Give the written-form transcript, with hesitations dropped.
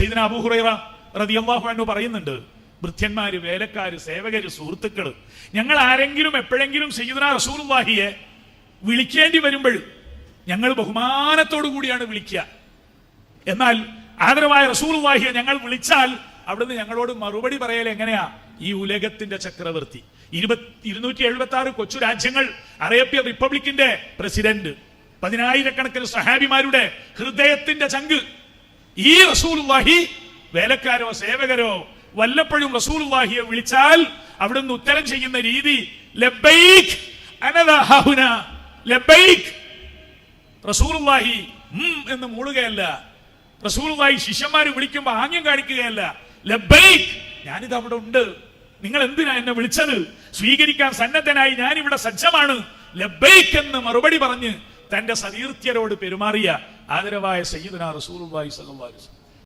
സയ്യിദുനാ അബൂ ഹുറൈറ റളിയല്ലാഹു അൻഹു പറയുന്നുണ്ട്, ഭൃത്യന്മാര്, വേലക്കാര്, സേവകര്, സുഹൃത്തുക്കള്, ഞങ്ങൾ ആരെങ്കിലും എപ്പോഴെങ്കിലും സയ്യിദുനാ റസൂലുള്ളാഹിയെ വിളിക്കേണ്ടി വരുമ്പോൾ ഞങ്ങൾ ബഹുമാനത്തോടു കൂടിയാണ് വിളിക്കുക. എന്നാൽ ആദരവായ റസൂലുള്ളാഹിയെ ഞങ്ങൾ വിളിച്ചാൽ അവിടുന്ന് ഞങ്ങളോട് മറുപടി പറയൽ എങ്ങനെയാ? ഈ ഉലകത്തിന്റെ ചക്രവർത്തി, 276 കൊച്ചു രാജ്യങ്ങൾ, അറേബ്യ റിപ്പബ്ലിക്കിന്റെ പ്രസിഡന്റ്, 10,000-കണക്കിന് സഹാബിമാരുടെ ഹൃദയത്തിന്റെ ചങ്ക്, ഈ റസൂലുള്ളാഹി വേലക്കാരോ സേവകരോ വല്ലപ്പോഴും റസൂലുള്ളാഹിയെ വിളിച്ചാൽ അവിടുന്ന് ഉത്തരം ചെയ്യുന്ന രീതി ലബ്ബൈക് അനദാ ഹുനാ ലബ്ബൈക്. റസൂലുള്ളാഹി എന്ന് മൂളുകയല്ല, റസൂലുള്ളാഹി ശിഷ്യന്മാര് വിളിക്കുമ്പോൾ ആംഗ്യം കാണിക്കുകയല്ല, ലബ്ബൈക്, ഞാനിത് അവിടെ ഉണ്ട്, നിങ്ങൾ എന്തിനാ എന്നെ വിളിച്ചത്, സ്വീകരിക്കാൻ സന്നദ്ധനായി ഞാൻ ഇവിടെ സജ്ജമാണ്, ലബ്ബൈക് എന്ന് മറുപടി പറഞ്ഞ് തന്റെ സതീർത്ഥ്യരോട് പെരുമാറിയ ആദരവായ സയ്യിദുനാ റസൂലുള്ളാഹി സ്വല്ലല്ലാഹു അലൈഹി വസല്ലം.